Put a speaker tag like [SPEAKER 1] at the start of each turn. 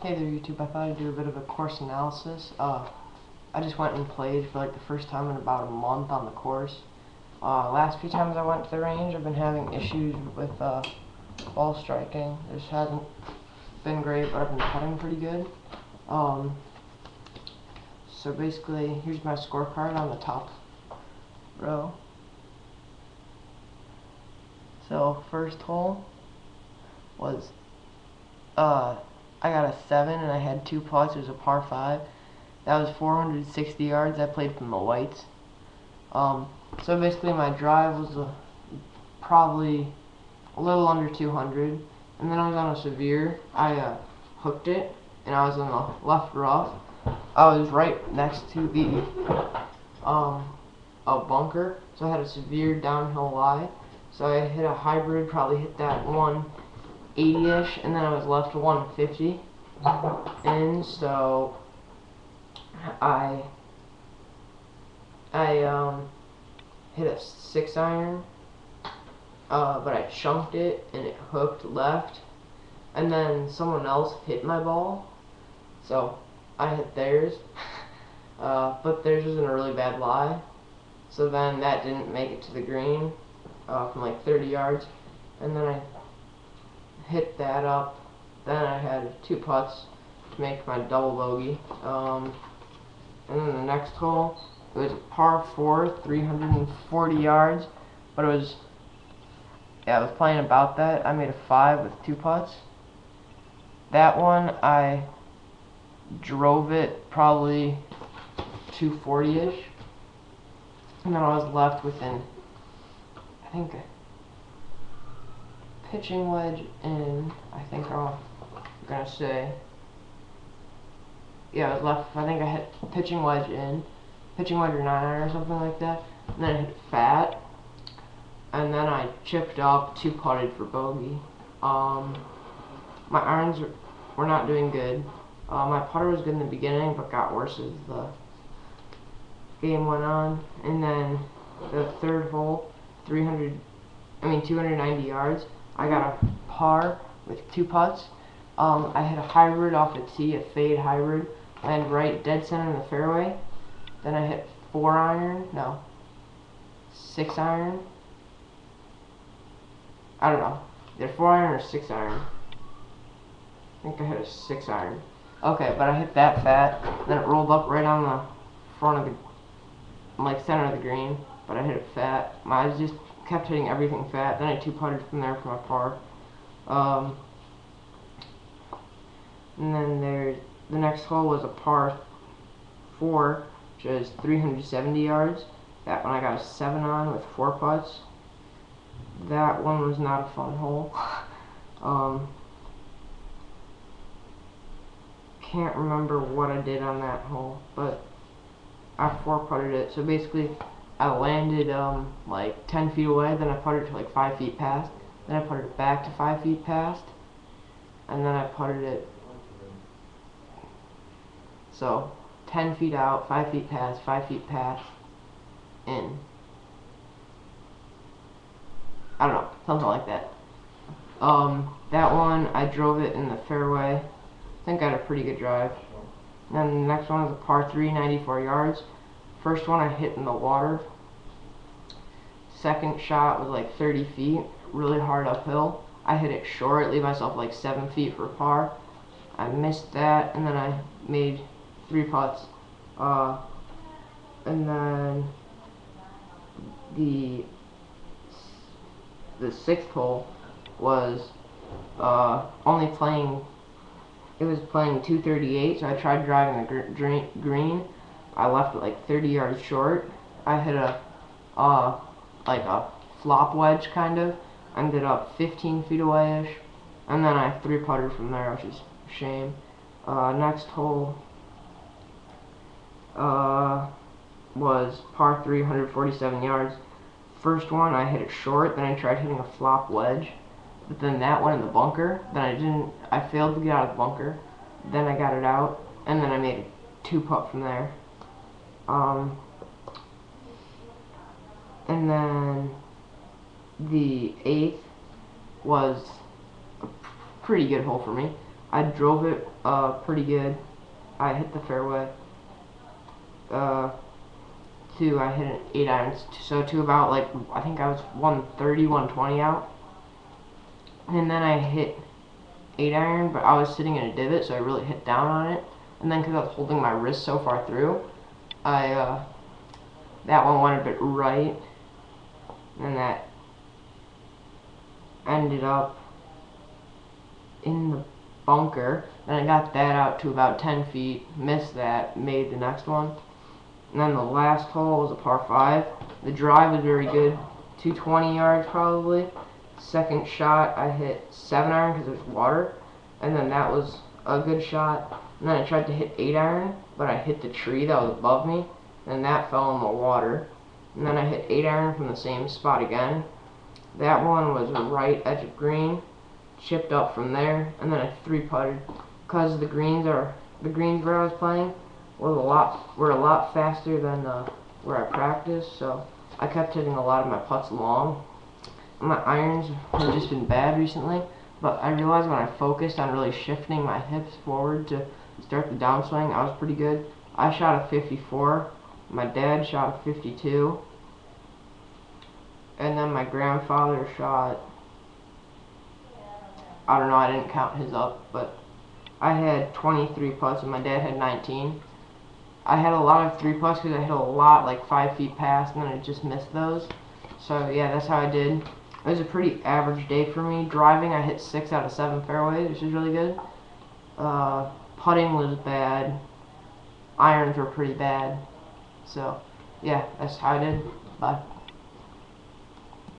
[SPEAKER 1] Hey there YouTube, I thought I'd do a bit of a course analysis. I just went and played for like the first time in about a month on the course. Last few times I went to the range, I've been having issues with ball striking. This hasn't been great, but I've been putting pretty good. So basically, here's my scorecard on the top row. So first hole was I got a 7 and I had 2 putts. It was a par 5. That was 460 yards. I played from the whites. So basically my drive was probably a little under 200. And then I was on a severe. I hooked it and I was in the left rough. I was right next to the a bunker. So I had a severe downhill lie. So I hit a hybrid, probably hit that 180-ish, and then I was left 150. And so I hit a 6-iron, but I chunked it and it hooked left, and then someone else hit my ball, so I hit theirs, but theirs was in a really bad lie, so then that didn't make it to the green from like 30 yards, and then I hit that up. Then I had 2 putts to make my double bogey. And then the next hole, it was a par 4, 340 yards, but I was playing about that. I made a 5 with 2 putts. That one I drove it probably 240-ish, and then I was left within, I think, pitching wedge in, I think I'm gonna say, yeah, I was left, I think I hit pitching wedge in, pitching wedge or 9-iron or something like that, and then I hit fat, and then I chipped up, 2-putted for bogey. My irons were not doing good. My putter was good in the beginning, but got worse as the game went on, and then the third hole, 290 yards, I got a par with 2 putts. I hit a hybrid off the tee, a fade hybrid, landed right dead center in the fairway. Then I hit 6-iron. I don't know, either 4-iron or 6-iron. I think I hit a 6-iron. Okay, but I hit that fat. Then it rolled up right on the front of the, like, center of the green. But I hit it fat. I just kept hitting everything fat. Then I 2-putted from there for my par. And then the next hole was a par 4, which is 370 yards. That one I got a 7 on with 4 putts. That one was not a fun hole. Can't remember what I did on that hole, but I 4-putted it. So basically, I landed like 10 feet away, then I putted to like 5 feet past, then I putted it back to 5 feet past, and then I putted it, so 10 feet out, 5 feet past, 5 feet past, in. I don't know, something like that. That one, I drove it in the fairway. I think I had a pretty good drive. And then the next one was a par 3, 94 yards. First one I hit in the water. Second shot was like 30 feet, really hard uphill. I hit it short, leave myself like 7 feet for par. I missed that, and then I made 3 putts. And then the 6th hole was only playing. It was playing 238, so I tried driving the green. I left it like 30 yards short. I hit a like a flop wedge kind of. Ended up 15 feet away-ish, and then I 3-putted from there, which is a shame. Next hole was par 3, 147 yards. First one I hit it short, then I tried hitting a flop wedge, but then that went in the bunker. Then I failed to get out of the bunker. Then I got it out, and then I made a 2-putt from there. And then the 8th was a pretty good hole for me. I drove it pretty good. I hit the fairway. I hit an 8 iron, so to about like, I think I was 130, 120 out. And then I hit 8 iron, but I was sitting in a divot, so I really hit down on it. And then because I was holding my wrist so far through, that one went a bit right, and that ended up in the bunker. Then I got that out to about 10 feet, missed that, made the next one. And then the last hole was a par 5. The drive was very good, 220 yards probably. Second shot I hit 7 iron because it was water, and then that was a good shot. And then I tried to hit 8 iron, but I hit the tree that was above me, and that fell in the water. And then I hit 8 iron from the same spot again. That one was right edge of green, chipped up from there, and then I 3-putted because the greens where I was playing were a lot faster than where I practiced, so I kept hitting a lot of my putts long. My irons have just been bad recently, but I realized when I focused on really shifting my hips forward to start the downswing, I was pretty good. I shot a 54, my dad shot a 52, and then my grandfather shot, I don't know, I didn't count his up, but I had 23 putts and my dad had 19. I had a lot of 3-putts because I hit a lot like 5 feet past, and then I just missed those. So yeah, that's how I did. It was a pretty average day for me. Driving, I hit 6 out of 7 fairways, which is really good. Putting was bad. Irons were pretty bad. So yeah, that's how I did. Bye.